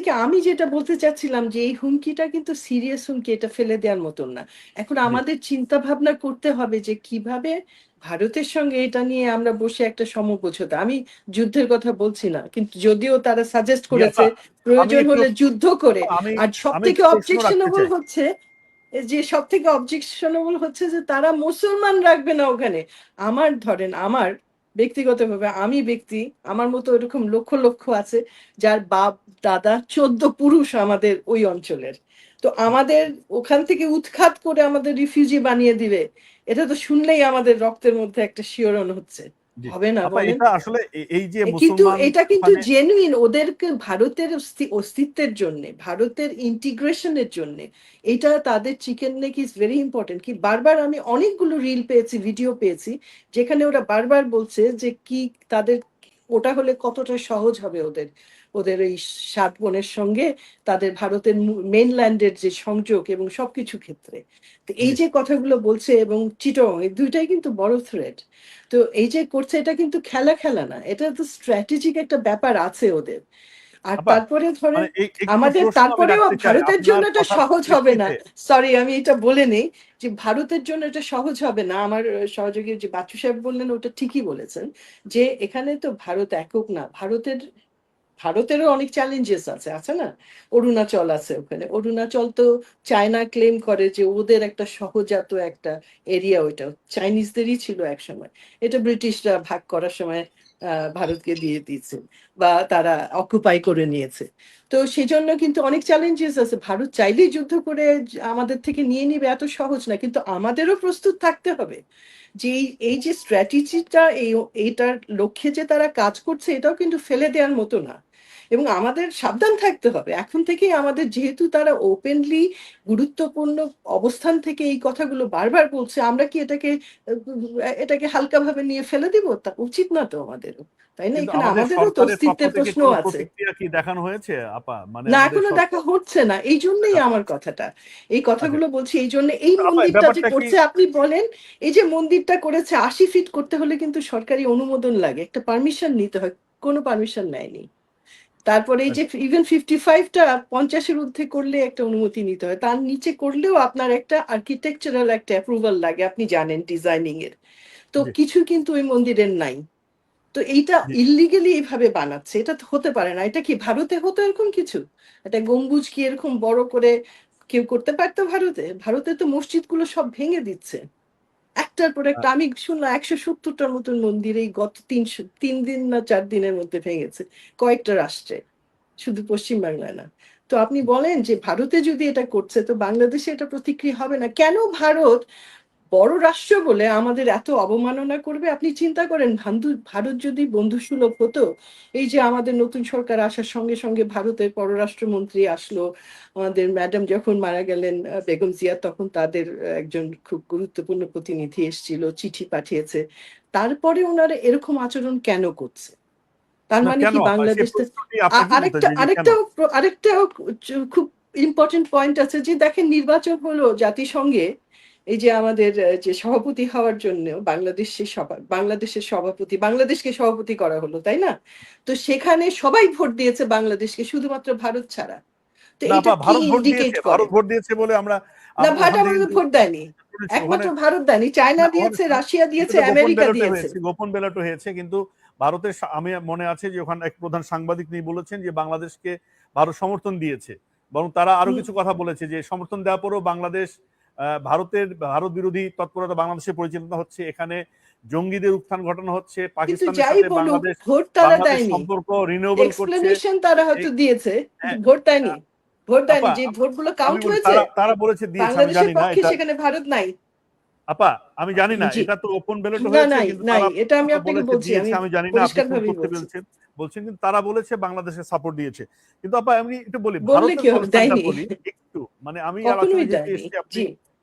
কি আমি যেটা বলতে চাচ্ছিলাম যে এই হুমকিটা কিন্তু সিরিয়াস হুমকি, এটা ফেলে দেওয়ার মতন না। এখন আমাদের চিন্তা ভাবনা করতে হবে যে কিভাবে ভারতের সঙ্গে এটা নিয়ে আমরা বসে একটা সমঝোতা, আমি যুদ্ধের কথা বলছি না, কিন্তু যদিও তারা সাজেস্ট করেছে আমি প্রয়োজন একটু হলে যুদ্ধ করে। আর সব আমি থেকে একটু প্রশ্ন রাখতে অবজেকশনেবল চাই। হচ্ছে যে তারা মুসলমান রাখবে না ওখানে। ধরেন আমার ব্যক্তিগতভাবে, আমার মতো এরকম লক্ষ লক্ষ আছে যার বাপ দাদা 14 পুরুষ আমাদের ওই অঞ্চলের। তো আমাদের ওখান থেকে উৎখাত করে আমাদের রিফিউজি বানিয়ে দিবে, এটা তো শুনলেই আমাদের রক্তের মধ্যে একটা শিহরণ হচ্ছে। হবে না আপা, বলেন? এটা আসলে এই যে কিন্তু মুসলমান এটা কিন্তু ওখানে, জেনুইন ওদেরকে ভারতের অস্তিত্বের জন্য, ভারতের ইন্টিগ্রেশনের জন্য এটা তাদের chicken neck is very important. কি বারবার আমি অনেকগুলো রিল পেয়েছি, ভিডিও পেয়েছি, যেখানে ওরা বারবার বলছে যে কি তাদের ওটা হলে কতটা সহজ হবে ওদের ওদের এই 7 বোনের সঙ্গে তাদের ভারতের মেইনল্যান্ডের যে সংযোগ এবং সবকিছু ক্ষেত্রে। তো এই যে কথাগুলো বলছে, এবং চিটং, এই দুইটাই কিন্তু বড় থ্রেট। তো এই যে করছে এটা কিন্তু খেলা খেলা না, এটা তো স্ট্র্যাটেজিক একটা ব্যাপার আছে ওদের। আর আপা তারপরে ধরেন মানে একটু আমাদের, প্রশ্ন আমি তারপরেও রাখতে চাই ভারতের জন্য আপনার এটা কথার সহজ হবে না। প্রেক্ষিতে। সরি, আমি এটা বলে নেই যে ভারতের জন্য এটা সহজ হবে না। আমার সহযোগী যে বাচ্চু সাহেব বললেন ওটা ঠিকই বলেছেন, যে এখানে তো ভারত একক না, ভারতেরও অনেক চ্যালেঞ্জেস আছে, আছে না? অরুণাচল আছে, ওখানে অরুণাচল তো চায়না ক্লেম করে যে ওদের একটা সহজাত একটা এরিয়া, ওইটা চাইনিজদেরই ছিল এক সময়। এটা ব্রিটিশরা ভাগ করার সময় ভারতকে দিয়ে দিয়েছে বা তারা অকুপাই করে নিয়েছে। তো সেজন্য কিন্তু অনেক চ্যালেঞ্জেস আছে। ভারত চাইলেই যুদ্ধ করে আমাদের থেকে নিয়ে নিবে, এত সহজ না। কিন্তু আমাদেরও প্রস্তুত থাকতে হবে যে এই যে স্ট্র্যাটেজিটা, এইটার লক্ষ্যে যে তারা কাজ করছে, এটাও কিন্তু ফেলে দেওয়ার মতো না। এবং আমাদের সাবধান থাকতে হবে এখন থেকেই। আমাদের যেহেতু তারা ওপেনলি গুরুত্বপূর্ণ অবস্থান থেকে এই কথাগুলো বারবার বলছে, আমরা কি এটাকে হালকাভাবে নিয়ে ফেলে দিব? তা উচিত না তো আমাদেরও, তাই না? কিন্তু এখানে আমাদের আমাদেরও তো সরকারের পক্ষ অস্তিত্বের থেকে প্রশ্ন কোনো আছে। প্রতিক্রিয়া কি দেখানো হয়েছে আপা? মানে না, আমাদের এখনো দেখা সরকার হচ্ছে না, এই জন্যই দেখানো আমার হচ্ছে। কথাটা, এই আচ্ছা, কথাগুলো বলছি এই জন্য। এই আপা মন্দিরটা যে ব্যাপারটা কি? করছে আপনি বলেন, এই যে মন্দিরটা করেছে 80 ফিট করতে হলে কিন্তু সরকারি অনুমোদন লাগে, একটা পারমিশন নিতে হয়, কোনো পারমিশন নেয়নি। তারপরে এই যে ইভেন 55টা 50-এর ঊর্ধ্বে করলে একটা অনুমতি নিতে হয়, তার নিচে করলেও আপনার একটা আর্কিটেকচারাল একটা অ্যাপ্রুভাল লাগে, আপনি জানেন, ডিজাইনিং এর। তো জি কিছু কিন্তু ওই মন্দিরের নাই। তো এইটা জি। ইল্লিগালি এইভাবে বানাচ্ছে, এটা তো হতে পারে না। এটা কি ভারতে হতো এরকম কিছু? একটা গম্বুজ কি এরকম বড় করে কেউ করতে পারতো ভারতে? ভারতে তো মসজিদগুলো সব ভেঙে দিচ্ছে একটার পর একটা। আমি শুনলাম 170টার মতন মন্দির এই গত 3 দিন না 4 দিনের মধ্যে ভেঙেছে কয়েকটা রাষ্ট্রে, শুধু পশ্চিম বাংলায় না। তো আপনি বলেন যে ভারতে যদি এটা করছে, তো বাংলাদেশে এটা প্রতিক্রিয়া হবে না কেন? ভারত বড় রাষ্ট্র বলে আমাদের এত অবমাননা করবে? আপনি চিন্তা করেন, ভারত যদি বন্ধুসুলভ হতো, এই যে আমাদের নতুন সরকার আসার সঙ্গে সঙ্গে ভারতের পররাষ্ট্রমন্ত্রী আসলো, আমাদের ম্যাডাম যখন মারা গেলেন বেগম জিয়া, তখন তাদের একজন খুব গুরুত্বপূর্ণ প্রতিনিধি এসেছিল, চিঠি পাঠিয়েছে, তারপরে ওনারা এরকম আচরণ কেন করছে? তার না মানে কেন কি আপা, সেই বাংলাদেশ প্রশ্নটি আপনাকে করতে আরেকটা চাই যে কেন? আরেকটাও আরেকটাও খুব ইম্পর্টেন্ট পয়েন্ট আছে, যে দেখেন নির্বাচন হলো জাতিসংঘে, এই যে আমাদের যে সভাপতি হওয়ার জন্য বাংলাদেশের সভাপতি, বাংলাদেশকে সভাপতি করা হলো, তাই না? তো সেখানে সবাই ভোট দিয়েছে বাংলাদেশকে, শুধুমাত্র ভারত ছাড়া। তো না এইটা আপা, কি ভারত ভোট ইন্ডিকেট দিয়েছে, করে? ভারত ভোট দিয়েছে বলে আমরা না, ভাট ওখান থেকে আমাদের কিন্তু ভোট দেয়নি, শুনেছি ওখানে। একমাত্র ভারত দেয়নি, চায়না না ওখানে দিয়েছে, রাশিয়া এটা দিয়েছে, তো গোপন আমেরিকা ব্যালটে দিয়েছে। হয়েছে, গোপন ব্যালটে হয়েছে, কিন্তু ভারতের আমি মনে আছে যে ওখানে এক প্রধান সাংবাদিক তিনি বলেছেন যে বাংলাদেশকে ভারত সমর্থন দিয়েছে। বরং তারা আরো কিছু কথা বলেছে যে সমর্থন দেওয়ার পরেও বাংলাদেশ ভারত বিরোধী তৎপরতা বাংলাদেশে পরিচালিত হচ্ছে, এখানে জঙ্গিদের উত্থান ঘটানো হচ্ছে, কিন্তু পাকিস্তানের যাই সাথে বলুক, বাংলাদেশ ভোট তারা বাংলাদেশ দেয়নি, সম্পর্ক রিনিউয়েবল করছে। এক্সপ্লেনেশন তারা হয়তো এই দিয়েছে, কিন্তু হ্যাঁ, ভোট দেয়নি। ভোট দেয়নি, আপা যে ভোটগুলো আমি কাউন্ট বলি হয়েছে তারা তারা বলেছে দিয়েছে, আমি বাংলাদেশের জানি না পক্ষে, এটা সেখানে ভারত নাই। আপা, আমি জানি না, জি, এটা তো ওপেন ব্যালট না, হয়েছে, নাই কিন্তু নাই, তারা এটা আমি আপনাকে বলেছে বলছি, দিয়েছে, আমি আমি জানি না আপনি পরিষ্কার কোন ভাবেই তথ্যে বলছি। বলছেন বলছেন, কিন্তু তারা বলেছে বাংলাদেশে সাপোর্ট দিয়েছে। কিন্তু আপা আমি একটু বলি বললে ভারতের কি হবে, অবস্থানটা দেয়নি, বলি একটু, মানে আমি কখনোই আলোচনায় যেহেতু দেয়নি। এসেছি, আপনি জি।